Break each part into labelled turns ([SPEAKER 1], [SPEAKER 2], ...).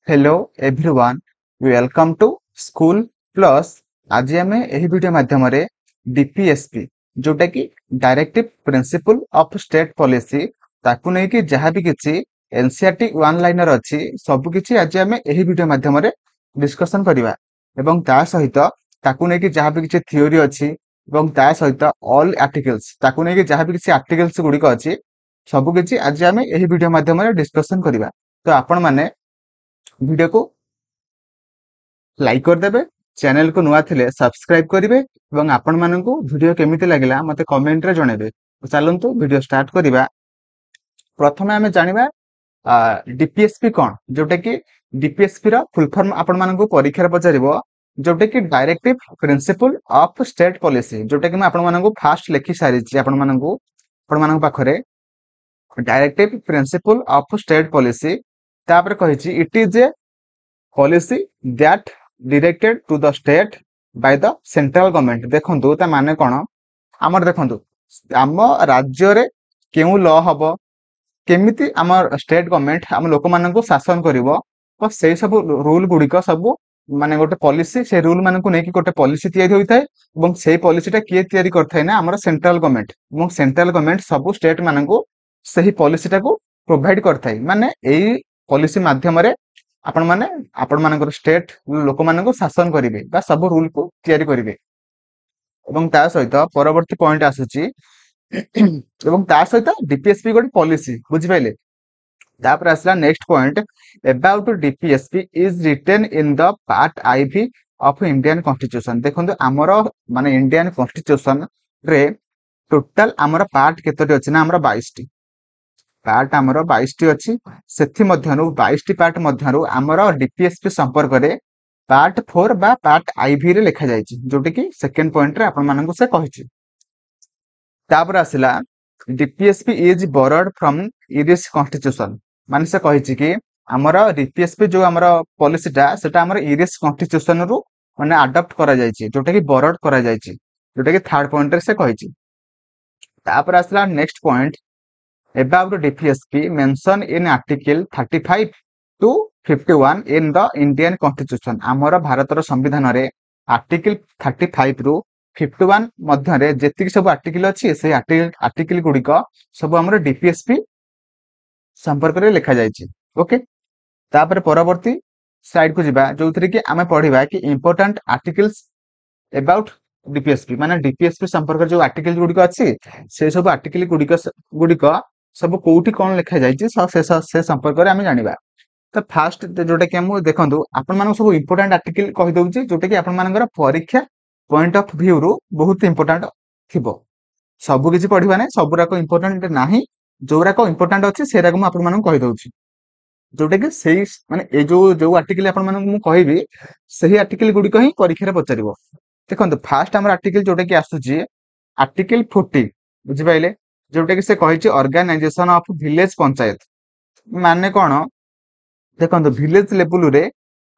[SPEAKER 1] Hello everyone welcome to school plus. आज आम यह वीडियो माध्यम डीपीएसपी जोटा कि directive principle of state policy ताकू नहीं कि जहाँ भी किसी एनसीईआरटी वन लाइनर अच्छी सब किसी आज आम यही वीडियो माध्यम डिस्कशन करवा एवं ता सहित ताकू नहीं कि जहाँ भी किसी थियोरी अच्छी एवं ता सहित ऑल आर्टिकल्स ताकू नहीं कि जहाँ भी किसी आर्टिकल्स गुड़िक अच्छी सब किसी आज आम यही वीडियो माध्यम डिस्कशन करवा। तो आपण माने वीडियो को लाइक करदेवे, चैनल को नुआ थिले सब्सक्राइब करेंगे और आपण मानकु वीडियो केमिति लागला मते कमेंट रे जणेबे। तो चलंतु वीडियो स्टार्ट करिबा। प्रथमे आमे जानिबा डीपीएसपी कोन, जोटा कि डीपीएसपी रो फुल फॉर्म आपण मानकु परीक्षा रे पचारिबो, जोटा कि directive principle of state policy, जोटा कि मैं आपण मानकु फास्ट लिखि सारी छी आपण मानकु पाखरे directive principle of state policy तापर कहिछि it is a policy that directed to the state by the central government. देखंतु ता माने कोन, हमर देखंतु आम राज्य रे केउ लॉ हबो, केमिति आम स्टेट गवर्नमेंट आम लोक मानकु शासन करिवो, तो से सब रूल गुडिक सब माने गोटे पॉलिसी से रूल मानकु नेकी गोटे पॉलिसी तयारी होइथाय एवं सेही पॉलिसीटा किए तयारी करथाय ना हमर सेंट्रल गवर्नमेंट एवं सेंट्रल गवर्नमेंट सब स्टेट मानकु सेही पॉलिसीटा को प्रोवाइड करथाय। माने एई पॉलिसी माध्यम रे आपण मानकर स्टेट लोक मानकु शासन करिवे बा सब रूल को तयारी करिवे। एवं ता सहित परवर्ती पॉइंट आसुची एवं ता सहित डीपीएसपी गोटे पॉलिसी बुझि पाइले। तापर आसला next point about DPSP is written in the part IV of Indian constitution. देखंतु हमर माने इंडियन कॉन्स्टिट्यूशन रे टोटल हमर पार्ट केतोटी अछि ना, हमर 22 टी पार्ट आमर 22 टी अच्छी से 22 टी पार्ट मध्यरु आमर डीपीएसपी संपर्क रे पार्ट 4 बा पार्ट आईवी रे लिखा जायछि, जोटी कि सेकंड पॉइंट रे आपण मानकु से कहिछि। तापर आसिला DPSP is borrowed from Irish constitution, माने से कहिछि कि आमर डीपीएसपी जो आमर पॉलिसीटा सेटा आमर इरिश कॉन्स्टिट्यूशन रु माने अडॉप्ट करा जायछि, जोटा कि बोरोड करा जायछि, जोटा कि थर्ड पॉइंट रे से कहिछि। तापर आसिला next point about DPSP mention in article 35 to 51 in the Indian Constitution। आमर भारतर संविधान रे आर्टिकल 35 रु 51 मध्य रे जेतिक सब आर्टिकल अछि से आर्टिकल गुडिक सब हमर डीपीएसपी संपर्क रे लिखा जायछि। ओके, तापर परवर्ती स्लाइड को जिबा जोथरे कि आमे पढिबा कि इंपोर्टेंट आर्टिकल्स अबाउट डीपीएसपी, माने डीपीएसपी संपर्क जो आर्टिकल गुडिक अछि से सब आर्टिकल गुडिक सब कोठी कोन लिखा जायछि से संपर्क रे आमे जानिबा। तो फास्ट जोटा कि हम देखंतु आपण मानको सब इंपोर्टेंट आर्टिकल कहि दउछि, जोटा कि आपण मानकर परीक्षा पॉइंट ऑफ व्यू रु बहुत इंपोर्टेंट थिबो। सब किछि पढिबा नै, सबरा को इंपोर्टेंट नाही, जोरा को इंपोर्टेंट अछि सेरा को हम आपण मानको कहि दउछि, जोटा कि सेही माने ए जो आर्टिकल आपण मानको मु कहिबी सेही आर्टिकल गुडी कहि परीक्षा रे पचारिबो। देखंतु फास्ट हमर आर्टिकल जोटा कि आसुछि आर्टिकल 40 बुझि पाइले, जोटा कि से कहिछि ऑर्गेनाइजेशन ऑफ विलेज पंचायत। माने कोन, देखंतु विलेज लेवल रे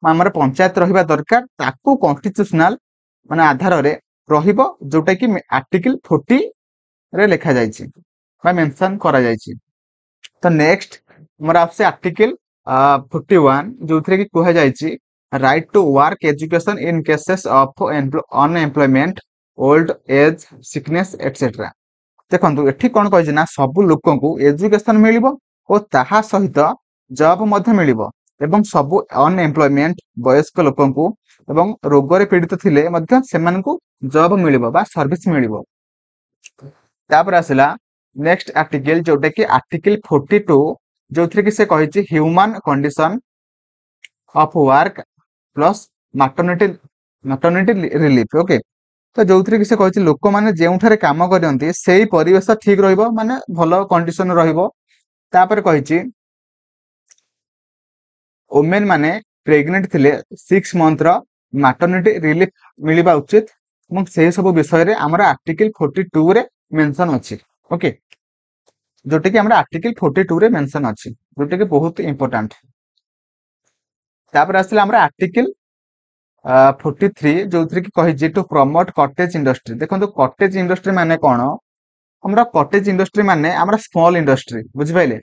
[SPEAKER 1] हमर पंचायत रहिबा दरकार, ताकू कॉन्स्टिट्यूशनल माने आधार रे रहिबो, जोटा कि आर्टिकल 40 रे लिखा जायछि बा मेंशन करा जायछि। तो नेक्स्ट हमर आपसे आर्टिकल 41 जोथरे कि कोहा जायछि right to work education in cases of unemployment old age sickness etcetera. देखंतु एठी कोन कहै ना सब लोकन को एजुकेशन मिलिबो ओ ताहा सहित जॉब मध्ये मिलिबो एवं सब अनएम्प्लॉयमेंट वयस्क लोकन को एवं रोग रे पीड़ित थिले मध्ये सेमान को जॉब मिलिबो बा सर्विस मिलिबो। तापर आसिला नेक्स्ट आर्टिकल जोटा कि आर्टिकल 42 जोथरे कि से कहिछि human condition of work plus maternity relief. Okay, तो जोथरे कि से कहिछि लोक माने जेउठारे काम करयंती सेही परिवेश ठीक रहइबो, माने भलो कंडीशन रहइबो। तापर कहिछि वुमेन माने प्रेग्नेंट थिले 6 मंथ रो मैटरनिटी रिलीफ मिलिबा उचित एवं सेही सब विषय रे हमरा आर्टिकल 42 रे मेंशन अछि। ओके, जोटे कि हमरा आर्टिकल 42 रे मेंशन अछि, जोटे कि बहुत इंपोर्टेंट। तापर आसिला हमरा आर्टिकल 43 जोथरे कि कहि टू प्रमोट कॉटेज इंडस्ट्री। देखंतु कॉटेज इंडस्ट्री माने कोन, हमरा कॉटेज इंडस्ट्री माने हमरा स्मॉल इंडस्ट्री बुझि पाइले।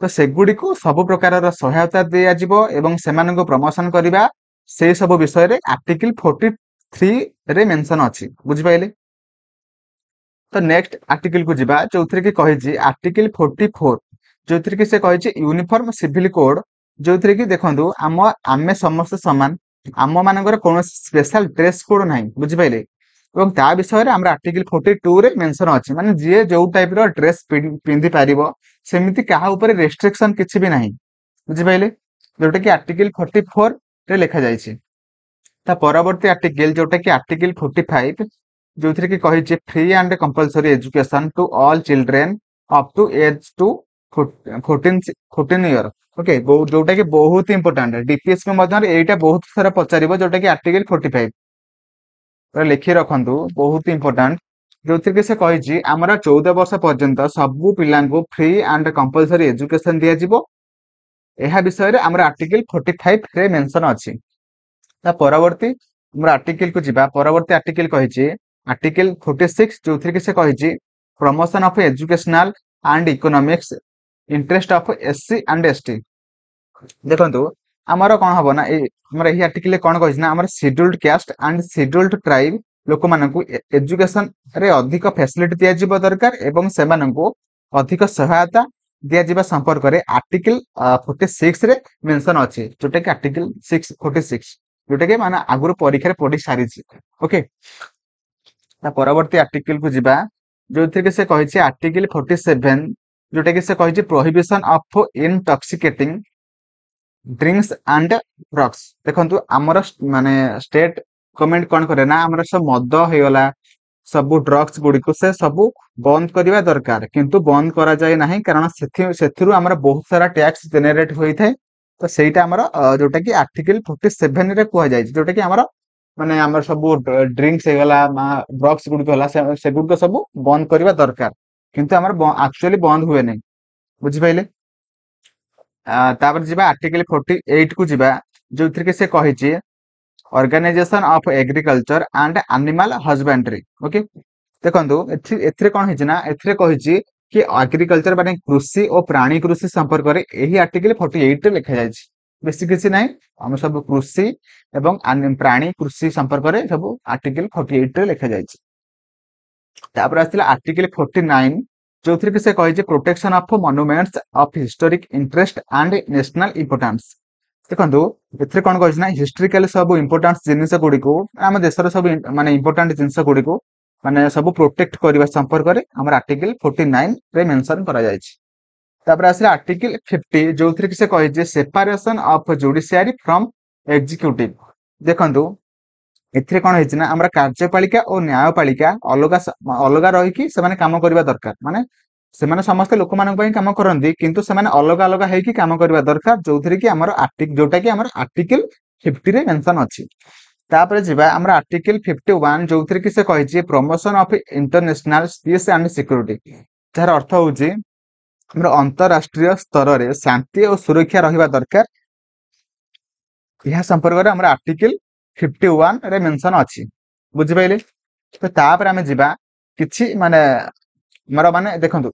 [SPEAKER 1] तो सेगुड़िक सब प्रकार सहायता दिज्व एवं से प्रमोशन करवा से सब विषय आर्टिकल 43 रे मेंशन अच्छी बुझिपारे। तो नेक्स्ट आर्टिकल को जिबा जो कि कही आर्टिकल 44 जो कि से कही यूनिफॉर्म सिविल कोड जो कि देखो आम समस्त समान आम मानकर कौन स्पेशल ड्रेस कोड ना बुझिपारे और ता विषय में आम आर्टिकल 42 रे मेंशन अच्छी माने जी जो टाइप ड्रेस पिंधि पार सेमती क्या रेस्ट्रिक्शन किसी भी ना बुझिपारे जोटा कि आर्टिकल 44 रे लिखा जाइए। परवर्ती आर्टिकल जोटा कि आर्टिकल 45 जो कि कही free and compulsory education to all children up to age to 14 year okay जोटा कि बहुत इंपोर्टेंट डीपीएस में यहीटा बहुत सारा पचार जोटा कि आर्टिकल 45 लिखी रखु बहुत इंपोर्टेंट जो कि से कही आमर 14 वर्ष पर्यंत सबू पिला फ्री एंड कंपलसरी एजुकेशन दिज्व यह विषय में आम आर्टिकल 45 रे मेंशन अच्छी। परवर्ती आर्टिकल को जिबा परवर्ती आर्टिकल कही आर्टिकल 46 जो कि से कही promotion of educational and economics interest of SC and ST देखो आमर कौन हम ना यही आर्टिकल कौन कही ना आमर scheduled caste and scheduled tribe लोक मानू एजुकेशन रे अधिक फैसिलिटी दिज्व दरकार एवं से अधिक सहायता दिज्व संपर्क में आर्टिकल 46 रे मेंशन अच्छी जोटा कि आर्टिकल 46 जोटा कि माने आगुरी परीक्षा पढ़ी सारी ओके। परवर्ती आर्टिकल को जिबा जो कि से कही आर्टिकल 47 जोटा कि से कही prohibition of intoxicating drinks and drugs देखो आमर माने स्टेट गवर्नमेंट कौन करे ना आमर सब मद होगला सब ड्रग्स गुड़िक से सब बंद करवा दरकार किंतु बंद करा जाए ना कारण से आमर बहुत सारा टैक्स जेनेरेट होता है तो सहीटा आमर जोटा कि आर्टिकल 47 रे कह जाए जोटा कि आमर माने आमर सब ड्रिंक्स होगला ड्रग्स गुड़िक से गुड़िक सब बंद करवा दरकार किंतु आमर एक्चुअली बंद हुए नहीं बुझिपाइले। तापर जिबा आर्टिकल 48 को जिबा जो कि से कही organisation of agriculture and animal husbandry okay देखो एथिरे कौन है ना एथिरे कही कि एग्रीकल्चर माने कृषि और प्राणी कृषि संपर्क में यही आर्टिकल 48 रे लिखा जाए बेसी किसी ना आम सब कृषि एवं प्राणी कृषि संपर्क में सब आर्टिकल 48 रे लिखा जाए। तापर आसला आर्टिकल 49 जो कि से कही protection of monuments of historic interest and national importance देखो एथिरे कौन कही ना हिस्टोरिकल सब इंपोर्टेंस जिनिस गुड़ी आम देशर सब माने इंपोर्टेंट जिनिस गुड़ी माने सब प्रोटेक्ट करने संपर्क में आम आर्टिकल 49 रे मेंशन करा जाय छी। तापर आसला आर्टिकल 50 जो कि से कही separation of judiciary from executive देखो एथिरे कौन है ना आम कार्यपालिका और न्यायपालिका अलग अलग रही काम करने दरकार माने सेमाने समस्ते लोक मान काम करती किंतु सेमाने अलग अलग होगी काम करने दरकार जो कि आमर जोटा कि आमर आर्टिकल 50 रे मेंशन अच्छी। तापर जिबा आमर आर्टिकल 51 जो कि से कही promotion of international peace and security जार अर्थ होची आमर अंतरराष्ट्रीय स्तर में शांति और सुरक्षा रहिबा दरकार यह संपर्क में आमर आर्टिकल 51 रे मेंशन अच्छी बुझिपाइले। तो तापर आमे जिबा किछि माने मोर माने देखंतु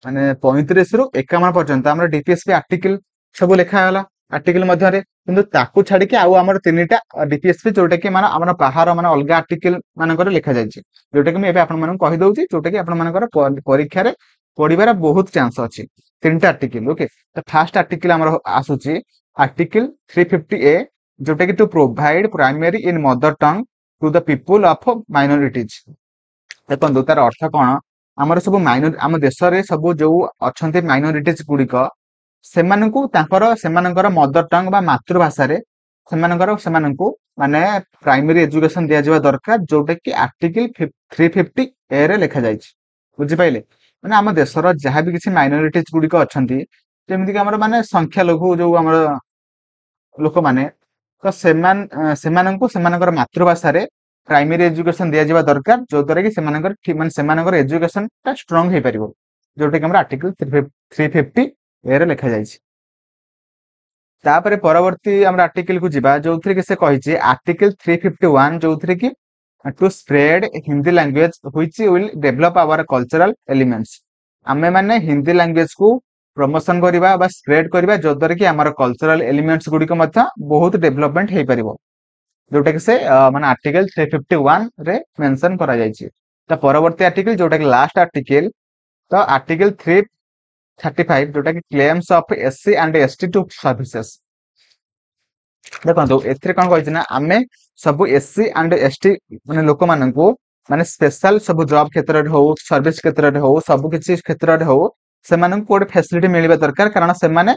[SPEAKER 1] माने 35 रु 51 पर्यंत हमर डीपीएसपी आर्टिकल सब लिखा होला आर्टिकल मध्य रे किंतु ताकू छाडी के आउ हमर तीनटा डीपीएसपी जोटा कि माने हमर बाहर माने अलगा आर्टिकल मानकर लिखा जाय छै जोटा कि मैं एबे आपन मानन कहि दउची जोटा कि आपन मानकर परीक्षा रे पढिबार बहुत चांस अछि तीनटा आर्टिकल ओके। तो फर्स्ट आर्टिकल हमर आसुची आर्टिकल 350 ए जोटा कि to provide primary in mother tongue to the people of minorities देखो तार अर्थ कौन आमर सब माइनर आम देश में सब जो अच्छा माइनॉरिटीज गुड़िक सेमानकर मदर टंग बा मातृभाषा माने प्राइमरी एजुकेशन दिया दरकार जोटा कि आर्टिकल 350 ए रे लिखा जाए बुझिपाइले माने आम देशर जहाँ भी किसी माइनॉरिटीज गुड़िक अच्छा जमीक आम माने संख्या लघु जो आम लोक माने तो सेमानकर मातृभाषा प्राइमरी एजुकेशन दिया दरकार जो द्वारा कि माने एजुकेशन टा स्ट्रांग हो पारिबो जोटा कि आर्टिकल 350 ए रे लिखा जाय छी। तापरे परवर्ती हम आर्टिकल को जिबा जो कि से कही आर्टिकल 351 जो कि to spread Hindi language which will develop our cultural elements आमे माने हिंदी लैंग्वेज को प्रमोशन करवा बा स्प्रेड करवा जो द्वारा कि आमर कल्चरल एलिमेंट्स गुड़िक बहुत डेवलपमेंट हो पार जोटा कि से माने आर्टिकल 351 रे मेंशन करा जायछि। तो परवर्ती आर्टिकल जोटा कि लास्ट आर्टिकल तो आर्टिकल 335 जोटा कि claims of SC and ST to services. देखो एथिरे कोन कहिछि ना आमे सब एससी एंड एसटी माने लोक माननकु माने स्पेशल सब जॉब क्षेत्र रे हो सर्विस क्षेत्र रे हो सब किछि क्षेत्र रे हो से मानन को फैसिलिटी मिलबा दरकार कारण से माने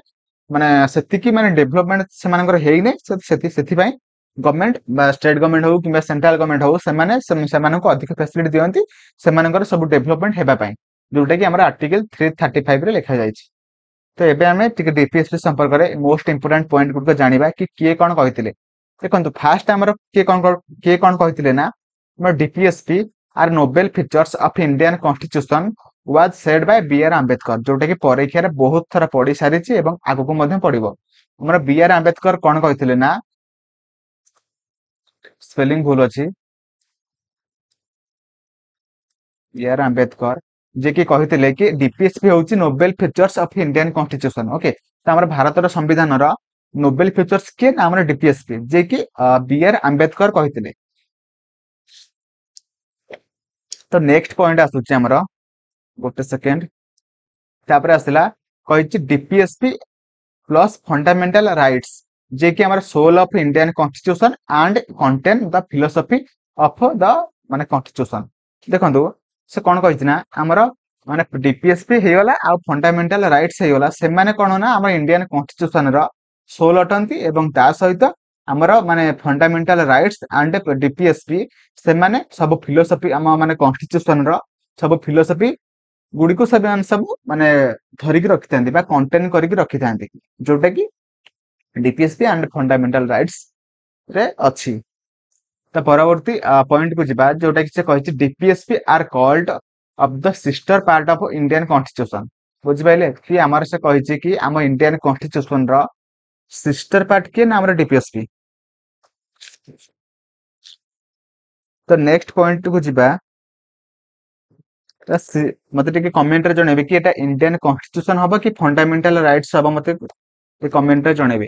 [SPEAKER 1] माने सेति की माने डेवलपमेंट से मानकर हेइ नै सेति पई गवर्नमेंट बा स्टेट गवर्नमेंट हो कि सेंट्रल गवर्नमेंट हो से माने को अधिक फैसिलिटी दियंती से मानकर सब डेवलपमेंट हेबा पई जोटा कि हमर आर्टिकल 335 रे लिखा जायछि। तो एबे हमें टिके डीपीएसपी संपर्क में मोस्ट इंपोर्टेंट पॉइंट गुड जानिबा कि किए कौन कहते देखो फास्ट आमर किए कौन कहते ना DPSP are novel features of Indian constitution was said by B R Ambedkar जोटा कि परीक्षा रे बहुत थरा पढ़ी सारी आगु को मध्य पड़िबो। हमर बी आर आंबेडकर कौन कहते ना स्पेलिंग भूल अछि बी आर आंबेडकर जे कि कहते कि डीपीएसपी होची Nobel features of Indian constitution okay तो हमर भारत संविधान रो नोबेल फीचर्स के नाम रे डीपीएसपी जे कि बी आर आंबेडकर कहते। तो नेक्स्ट पॉइंट आसुची हमर गोटे सेकेंड तापर आसला कहिची डीपीएसपी प्लस फंडामेंटल राइट्स जे कि हमर soul of Indian constitution and contain the philosophy of the माने कॉन्स्टिट्यूशन। देखंतु से कोन कहिची ना हमर माने डीपीएसपी हेगला आ फंडामेंटल राइट्स हेगला से माने कोन ना हमर इंडियन कॉन्स्टिट्यूशन रो सोल अटंती एवं ता सहित हमर माने फंडामेंटल राइट्स एंड डीपीएसपी से माने सब फिलोसफी हम माने कॉन्स्टिट्यूशन रो सब फिलोसफी गुडी को सब माने धरिक रखि थांती बा कंटेन करिक रखि थांती जोटा कि डीपीएसपी एंड फंडामेंटल राइट्स रे अछि। तो परवर्ती पॉइंट को जिबा जोटा कि से कहिछि DPSP are called of the sister part of Indian constitution बुझि पाइले कि हमर से कहिछि कि हम इंडियन कॉन्स्टिट्यूशन रो सिस्टर पार्ट के नाम रे डीपीएसपी। तो नेक्स्ट पॉइंट को जिबा मते टिके कमेंट रे जणेबे कि एटा इंडियन कॉन्स्टिट्यूशन हबो कि फंडामेंटल राइट्स हबो मते कमेंट रे जणेबे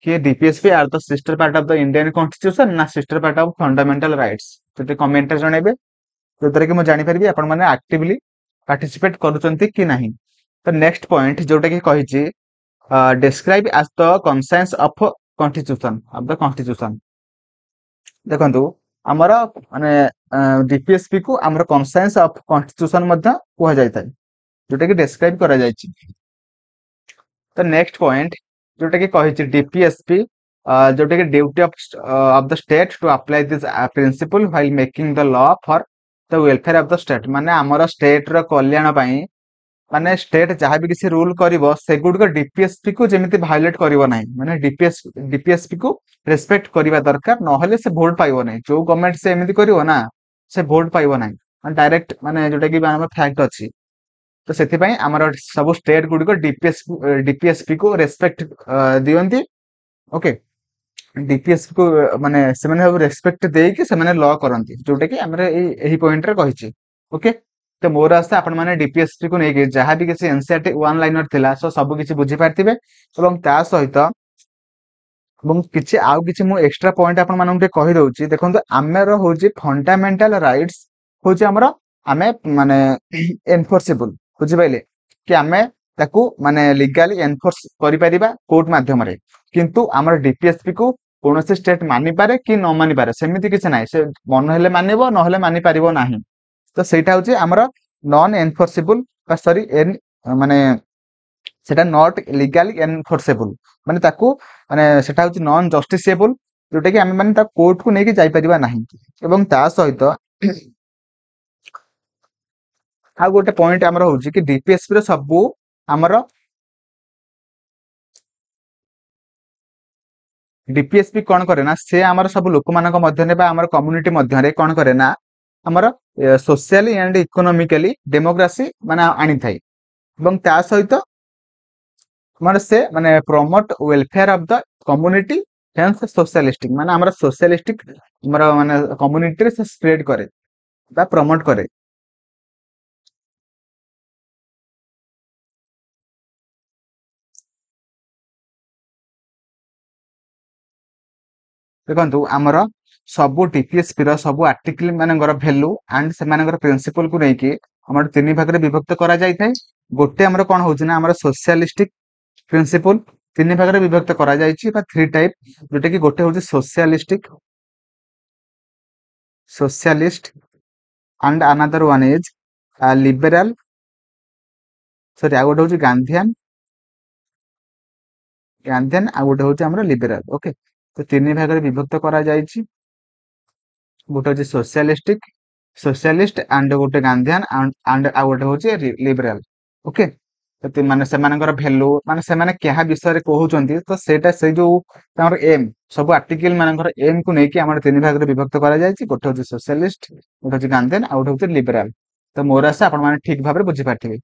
[SPEAKER 1] कि DPSP are the sister part of the Indian constitution ना sister part of fundamental rights तो कमेंट रे जणेबे जो तरह कि मैं जानि परबी आपण माने एक्टिवली पार्टिसिपेट करूचंती कि नाही। तो नेक्स्ट पॉइंट जोटा कि कहिछि describe as the conscience of constitution देखंतु हमर माने डीपीएसपी को हमर कंसेंस ऑफ कॉन्स्टिट्यूशन मध्ये कुहा जायता जोटा कि डिस्क्राइब करा जायछि। तो नेक्स्ट पॉइंट जोटा कि कहिछि डीपीएसपी जोटा कि duty of the state to apply this principle while making the law for the welfare of the state माने हमर स्टेट रो कल्याण पई माने स्टेट जहाँ भी किसी रूल करिवो से गुड को डीपीएसपी को जेमिति वायलेट करिवो नाही माने डीपीएसपी को रेस्पेक्ट करिवा दरकार नहले से वोट पाइबो नाही जो गवर्नमेंट से एमिति करिवो ना से वोट पाइबो नाही माने डायरेक्ट माने जोटा कि हमर फैक्ट अछि। तो सेति पई हमर सब स्टेट गुड को डीपीएसपी को रेस्पेक्ट दियंती ओके डीपीएसपी को माने से माने रेस्पेक्ट देई कि से माने लॉ करंती जोटा कि हमर एही पॉइंट रे कहिछि ओके। तो मोर आस्ते आपण माने डीपीएसपी को नेके जहाँ भी किसी एनसीईआरटी वन लाइनर थिला सो सब किछि बुझी पारथिबे एवं ता सहित एवं किछि आउ किछि मु एक्स्ट्रा पॉइंट आपण मानन के कहि दउछि देखंतु आमेर होछि फंडामेंटल राइट्स होछि हमर आमे माने एनफोर्सेबल बुझि पाइले कि आमे ताकू माने लीगली एनफोर्स करि परिबा कोर्ट माध्यम रे किंतु हमर डीपीएसपी को कोनोसी स्टेट मानि पारे कि न मानि पारे सेमिति किछि नाही से मन हेले मानिबो न हेले मानि पारिबो नाही। तो सेटा होछि हमर नॉन एनफोर्सेबल बा सॉरी एन माने सेटा नॉट लीगली एनफोर्सेबल माने ताकू माने सेटा होछि नॉन जस्टिसेबल जोटा कि हमें माने ता कोर्ट को नेकी जाई परिबा नाही एवं ता सहित आ गोटे पॉइंट हमर होछि कि डीपीएसपी रो सबु हमर डीपीएसपी कौन करे ना से हमर सब लोक मानक मध्य ने बा हमर कम्युनिटी मध्य रे कौन करे ना हमर सोशली एंड इकोनॉमिकली डेमोक्रेसी माने आनी थाई एवं ता सहित माने से माने promote welfare of the community hence socialistic माने हमर सोशलिस्टिक हमर माने कम्युनिटी रे से स्प्रेड करे बा प्रमोट करे। देखंतु हमर सबु टीपीएसपी रो सबु आर्टिकल मानकर वैल्यू एंड सेमानकर प्रिंसिपल को नेकी हमर तीन भाग रे विभक्त करा जाय थाय गोटे हमर कोन होउछि ना हमर सोशलिस्टिक प्रिंसिपल तीन भाग रे विभक्त करा जायछि बा थ्री टाइप जोटे कि गोटे होउछि socialistic socialist and another one is liberal sorry आ गोटे होउछि गांधीयन आ गोटे होउछि हमर लिबरल ओके तो तीन भाग रे विभक्त करा जायछि गोटे होउछि सोशलिस्ट एंड गोटे गांधीयन एंड आ गोटे होउछि लिबरल ओके तो माने सेमानकर वैल्यू माने सेमाने क्या विषय रे कहउचंती तो सेटा से जो हमर एम सब आर्टिकल मानकर एम को नेकी हमर तीन भाग रे विभक्त करा जायछि गोटे होउछि सोशलिस्ट गोटे होउछि गांधीयन आ गोटे होउछि लिबरल तो मोर आशा आपण माने ठीक भाबरे बुझि पाथिबे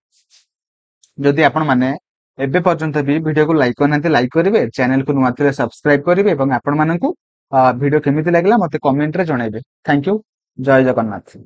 [SPEAKER 1] जदि आपण माने एबे पर्यंत भी वीडियो को लाइक करनाते लाइक करिवे चैनल को नुआतरे सब्सक्राइब करिवे एवं आपण माननकु वीडियो केमिति लागला मते कमेंट रे जणाइबे थैंक यू जय जगन्नाथ।